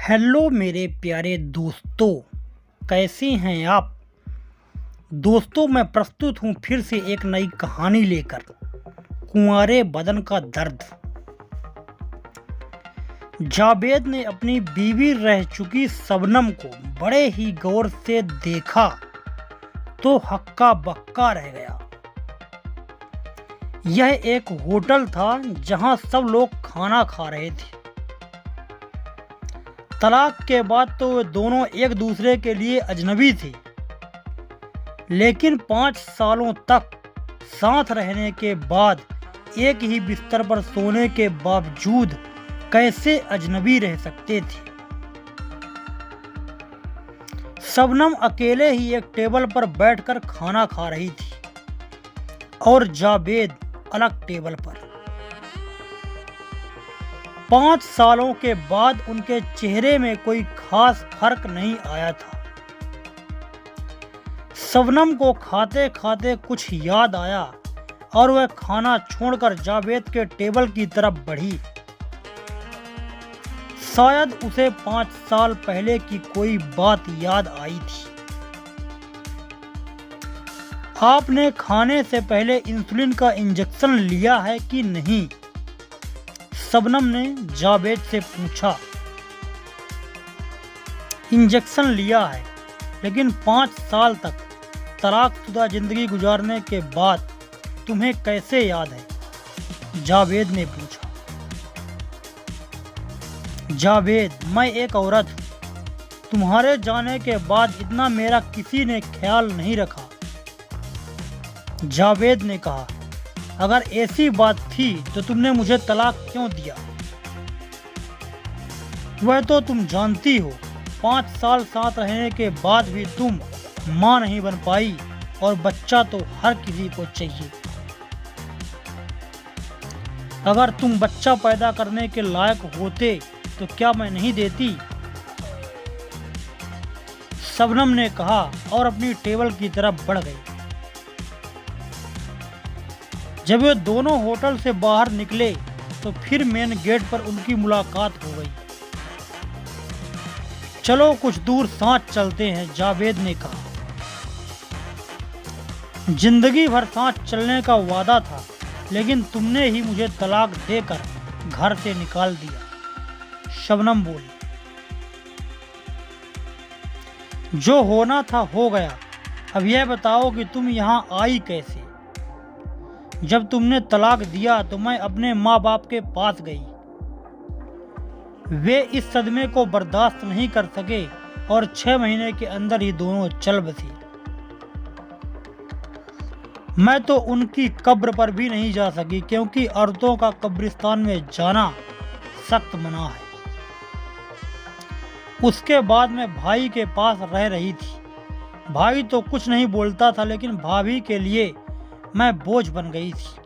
Hello मेरे प्यारे दोस्तों, कैसे हैं आप। दोस्तों, मैं प्रस्तुत हूँ फिर से एक नई कहानी लेकर। कुंवारे बदन का दर्द। जावेद ने अपनी बीवी रह चुकी शबनम को बड़े ही गौर से देखा तो हक्का बक्का रह गया। यह एक होटल था जहां सब लोग खाना खा रहे थे। तलाक के बाद तो वे दोनों एक दूसरे के लिए अजनबी थे, लेकिन 5 सालों तक साथ रहने के बाद एक ही बिस्तर पर सोने के बावजूद कैसे अजनबी रह सकते थे। शबनम अकेले ही एक टेबल पर बैठकर खाना खा रही थी और जावेद अलग टेबल पर। 5 सालों के बाद उनके चेहरे में कोई खास फर्क नहीं आया था। शबनम को खाते खाते कुछ याद आया और वह खाना छोड़कर जावेद के टेबल की तरफ बढ़ी। शायद उसे 5 साल पहले की कोई बात याद आई थी। आपने खाने से पहले इंसुलिन का इंजेक्शन लिया है कि नहीं? शबनम ने जावेद से पूछा। इंजेक्शन लिया है, लेकिन 5 साल तक तलाकशुदा जिंदगी गुजारने के बाद तुम्हें कैसे याद है? जावेद ने पूछा। जावेद, मैं एक औरत हूँ। तुम्हारे जाने के बाद इतना मेरा किसी ने ख्याल नहीं रखा। जावेद ने कहा, अगर ऐसी बात थी तो तुमने मुझे तलाक क्यों दिया? वह तो तुम जानती हो, 5 साल साथ रहने के बाद भी तुम माँ नहीं बन पाई, और बच्चा तो हर किसी को चाहिए। अगर तुम बच्चा पैदा करने के लायक होते तो क्या मैं नहीं देती? शबनम ने कहा और अपनी टेबल की तरफ बढ़ गई। जब वे दोनों होटल से बाहर निकले तो फिर मेन गेट पर उनकी मुलाकात हो गई। चलो कुछ दूर साथ चलते हैं, जावेद ने कहा। जिंदगी भर साथ चलने का वादा था, लेकिन तुमने ही मुझे तलाक देकर घर से निकाल दिया। शबनम बोली। जो होना था हो गया। अब यह बताओ कि तुम यहाँ आई कैसे? जब तुमने तलाक दिया तो मैं अपने माँ बाप के पास गई। वे इस सदमे को बर्दाश्त नहीं कर सके और 6 महीने के अंदर ही दोनों चल बसे। मैं तो उनकी कब्र पर भी नहीं जा सकी, क्योंकि औरतों का कब्रिस्तान में जाना सख्त मना है। उसके बाद मैं भाई के पास रह रही थी। भाई तो कुछ नहीं बोलता था, लेकिन भाभी के लिए मैं बोझ बन गई थी।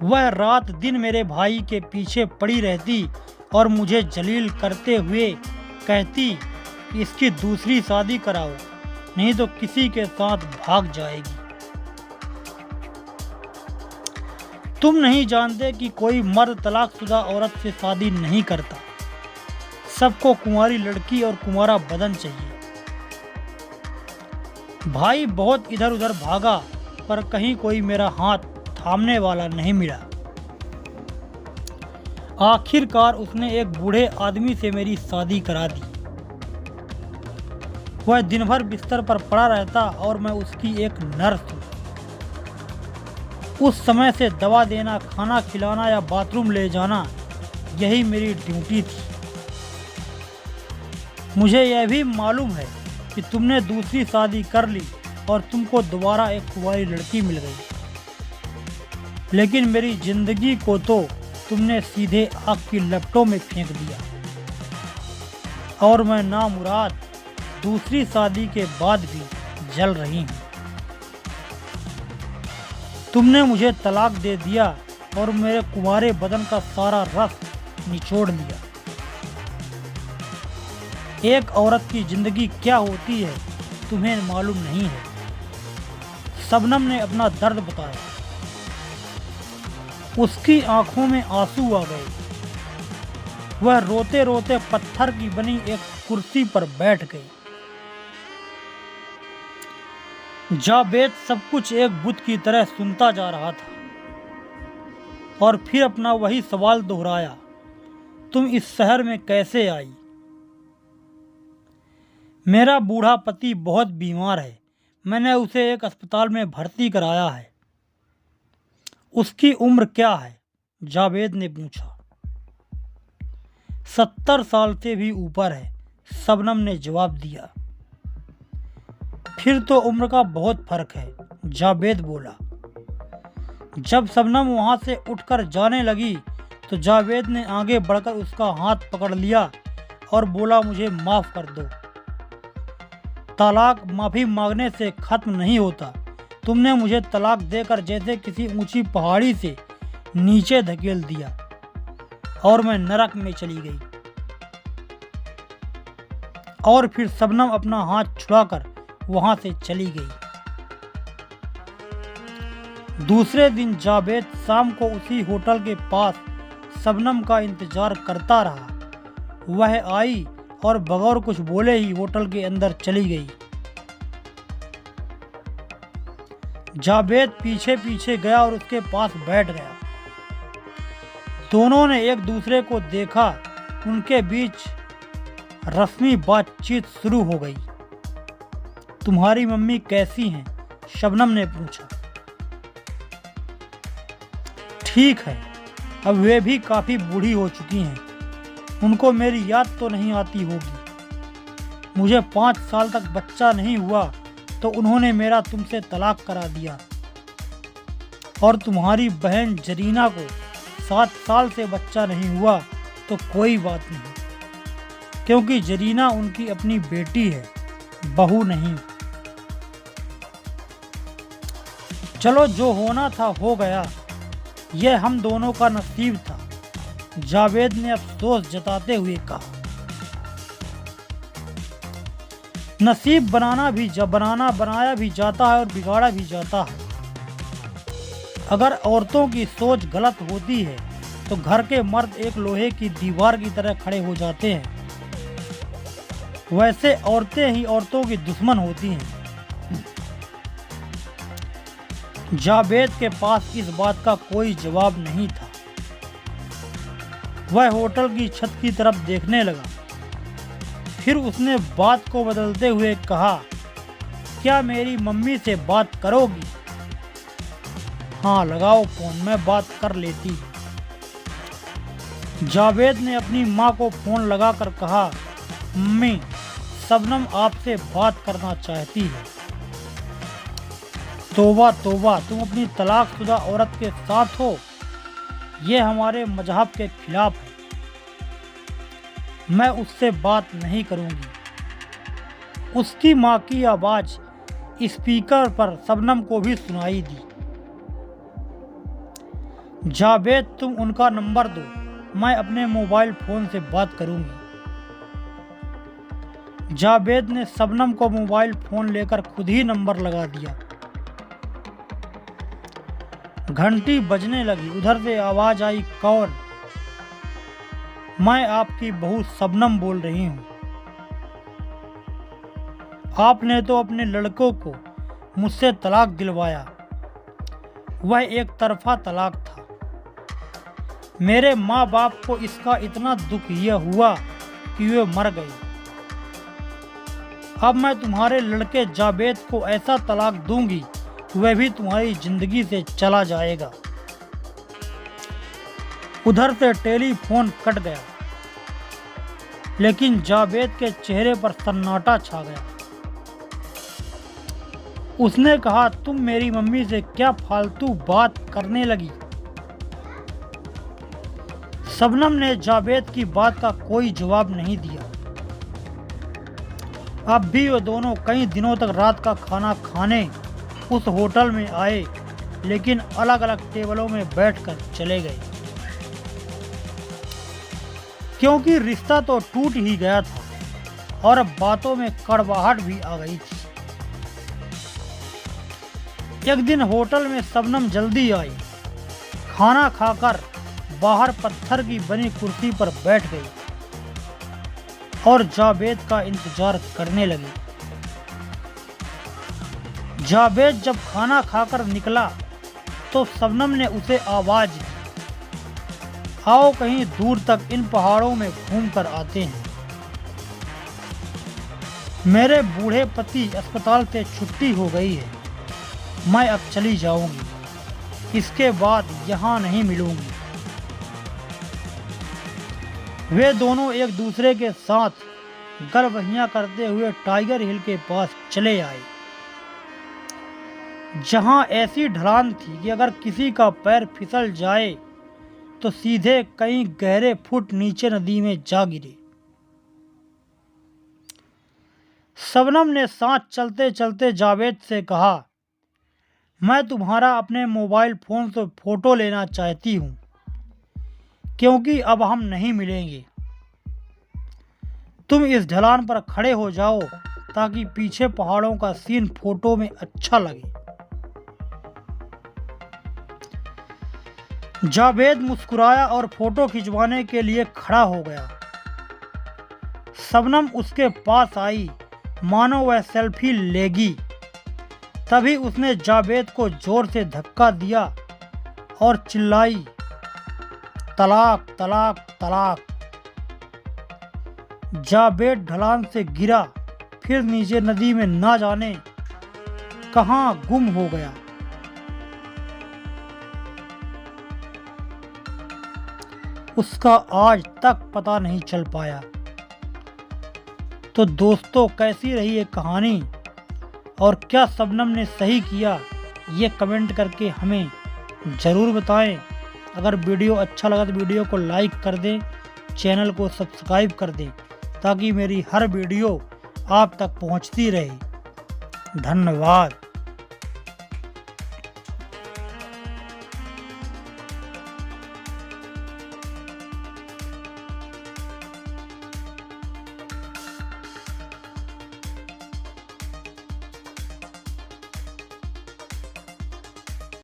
वह रात दिन मेरे भाई के पीछे पड़ी रहती और मुझे जलील करते हुए कहती कि इसकी दूसरी शादी कराओ, नहीं तो किसी के साथ भाग जाएगी। तुम नहीं जानते कि कोई मर्द तलाकशुदा औरत से शादी नहीं करता। सबको कुंवारी लड़की और कुंवारा बदन चाहिए। भाई बहुत इधर उधर भागा, पर कहीं कोई मेरा हाथ थामने वाला नहीं मिला। आखिरकार उसने एक बूढ़े आदमी से मेरी शादी करा दी। वह दिन भर बिस्तर पर पड़ा रहता और मैं उसकी एक नर्स हूँ। उस समय से दवा देना, खाना खिलाना या बाथरूम ले जाना, यही मेरी ड्यूटी थी। मुझे यह भी मालूम है कि तुमने दूसरी शादी कर ली और तुमको दोबारा एक कुंवारी लड़की मिल गई, लेकिन मेरी जिंदगी को तो तुमने सीधे आग की लपटों में फेंक दिया, और मैं नामुराद दूसरी शादी के बाद भी जल रही हूँ। तुमने मुझे तलाक दे दिया और मेरे कुंवारे बदन का सारा रस निचोड़ लिया। एक औरत की जिंदगी क्या होती है तुम्हें मालूम नहीं है। शबनम ने अपना दर्द बताया। उसकी आंखों में आंसू आ गए। वह रोते रोते पत्थर की बनी एक कुर्सी पर बैठ गई। जावेद सब कुछ एक बुत की तरह सुनता जा रहा था और फिर अपना वही सवाल दोहराया, तुम इस शहर में कैसे आई? मेरा बूढ़ा पति बहुत बीमार है, मैंने उसे एक अस्पताल में भर्ती कराया है। उसकी उम्र क्या है? जावेद ने पूछा। 70 साल से भी ऊपर है, शबनम ने जवाब दिया। फिर तो उम्र का बहुत फर्क है, जावेद बोला। जब शबनम वहां से उठकर जाने लगी तो जावेद ने आगे बढ़कर उसका हाथ पकड़ लिया और बोला, मुझे माफ कर दो। तलाक माफी मांगने से खत्म नहीं होता। तुमने मुझे तलाक देकर जैसे किसी ऊंची पहाड़ी से नीचे धकेल दिया और मैं नरक में चली गई। और फिर शबनम अपना हाथ छुड़ाकर वहां से चली गई। दूसरे दिन जावेद शाम को उसी होटल के पास शबनम का इंतजार करता रहा। वह आई और बगैर कुछ बोले ही होटल के अंदर चली गई। जावेद पीछे पीछे गया और उसके पास बैठ गया। दोनों ने एक दूसरे को देखा। उनके बीच रस्मी बातचीत शुरू हो गई। तुम्हारी मम्मी कैसी हैं? शबनम ने पूछा। ठीक है, अब वे भी काफी बूढ़ी हो चुकी हैं। उनको मेरी याद तो नहीं आती होगी। मुझे 5 साल तक बच्चा नहीं हुआ तो उन्होंने मेरा तुमसे तलाक करा दिया। और तुम्हारी बहन जरीना को 7 साल से बच्चा नहीं हुआ तो कोई बात नहीं, क्योंकि जरीना उनकी अपनी बेटी है, बहू नहीं। चलो, जो होना था हो गया। यह हम दोनों का नसीब था, जावेद ने अफसोस जताते हुए कहा। नसीब बनाया भी जाता है और बिगाड़ा भी जाता है। अगर औरतों की सोच गलत होती है तो घर के मर्द एक लोहे की दीवार की तरह खड़े हो जाते हैं। वैसे औरतें ही औरतों की दुश्मन होती हैं। जावेद के पास इस बात का कोई जवाब नहीं था। वह होटल की छत की तरफ देखने लगा। फिर उसने बात को बदलते हुए कहा, क्या मेरी मम्मी से बात करोगी? हाँ, लगाओ फोन, मैं बात कर लेती। जावेद ने अपनी माँ को फोन लगाकर कहा, मम्मी, शबनम आपसे बात करना चाहती है। तौबा तौबा, तुम अपनी तलाकशुदा औरत के साथ हो? यह हमारे मजहब के खिलाफ है। मैं उससे बात नहीं करूंगी। उसकी माँ की आवाज स्पीकर पर शबनम को भी सुनाई दी। जावेद, तुम उनका नंबर दो, मैं अपने मोबाइल फोन से बात करूंगी। जावेद ने शबनम को मोबाइल फोन लेकर खुद ही नंबर लगा दिया। घंटी बजने लगी। उधर से आवाज आई, कौन? मैं आपकी बहू शबनम बोल रही हूँ। आपने तो अपने लड़कों को मुझसे तलाक दिलवाया। वह एक तरफा तलाक था। मेरे माँ बाप को इसका इतना दुख यह हुआ कि वे मर गए। अब मैं तुम्हारे लड़के जावेद को ऐसा तलाक दूंगी, वह भी तुम्हारी जिंदगी से चला जाएगा। उधर से टेलीफोन कट गया, लेकिन जावेद के चेहरे पर सन्नाटा छा गया। उसने कहा, तुम मेरी मम्मी से क्या फालतू बात करने लगी? शबनम ने जावेद की बात का कोई जवाब नहीं दिया। अब भी वो दोनों कई दिनों तक रात का खाना खाने उस होटल में आए, लेकिन अलग अलग टेबलों में बैठकर चले गए, क्योंकि रिश्ता तो टूट ही गया था और अब बातों में कड़वाहट भी आ गई थी। एक दिन होटल में शबनम जल्दी आई। खाना खाकर बाहर पत्थर की बनी कुर्सी पर बैठ गई और जावेद का इंतजार करने लगी। जावेद जब खाना खाकर निकला तो शबनम ने उसे आवाज दी, आओ कहीं दूर तक इन पहाड़ों में घूम कर आते हैं। मेरे बूढ़े पति अस्पताल से छुट्टी हो गई है, मैं अब चली जाऊंगी, इसके बाद यहाँ नहीं मिलूंगी। वे दोनों एक दूसरे के साथ गलबहियां करते हुए टाइगर हिल के पास चले आए, जहां ऐसी ढलान थी कि अगर किसी का पैर फिसल जाए तो सीधे कई गहरे फुट नीचे नदी में जा गिरे। शबनम ने सांस चलते चलते जावेद से कहा, मैं तुम्हारा अपने मोबाइल फोन से फोटो लेना चाहती हूँ, क्योंकि अब हम नहीं मिलेंगे। तुम इस ढलान पर खड़े हो जाओ ताकि पीछे पहाड़ों का सीन फोटो में अच्छा लगे। जावेद मुस्कुराया और फोटो खिंचवाने के लिए खड़ा हो गया। शबनम उसके पास आई, मानो वह सेल्फी लेगी। तभी उसने जावेद को जोर से धक्का दिया और चिल्लाई, तलाक तलाक तलाक। जावेद ढलान से गिरा, फिर नीचे नदी में ना जाने कहां गुम हो गया। उसका आज तक पता नहीं चल पाया। तो दोस्तों, कैसी रही ये कहानी और क्या शबनम ने सही किया, ये कमेंट करके हमें ज़रूर बताएं। अगर वीडियो अच्छा लगा तो वीडियो को लाइक कर दें, चैनल को सब्सक्राइब कर दें ताकि मेरी हर वीडियो आप तक पहुंचती रहे। धन्यवाद।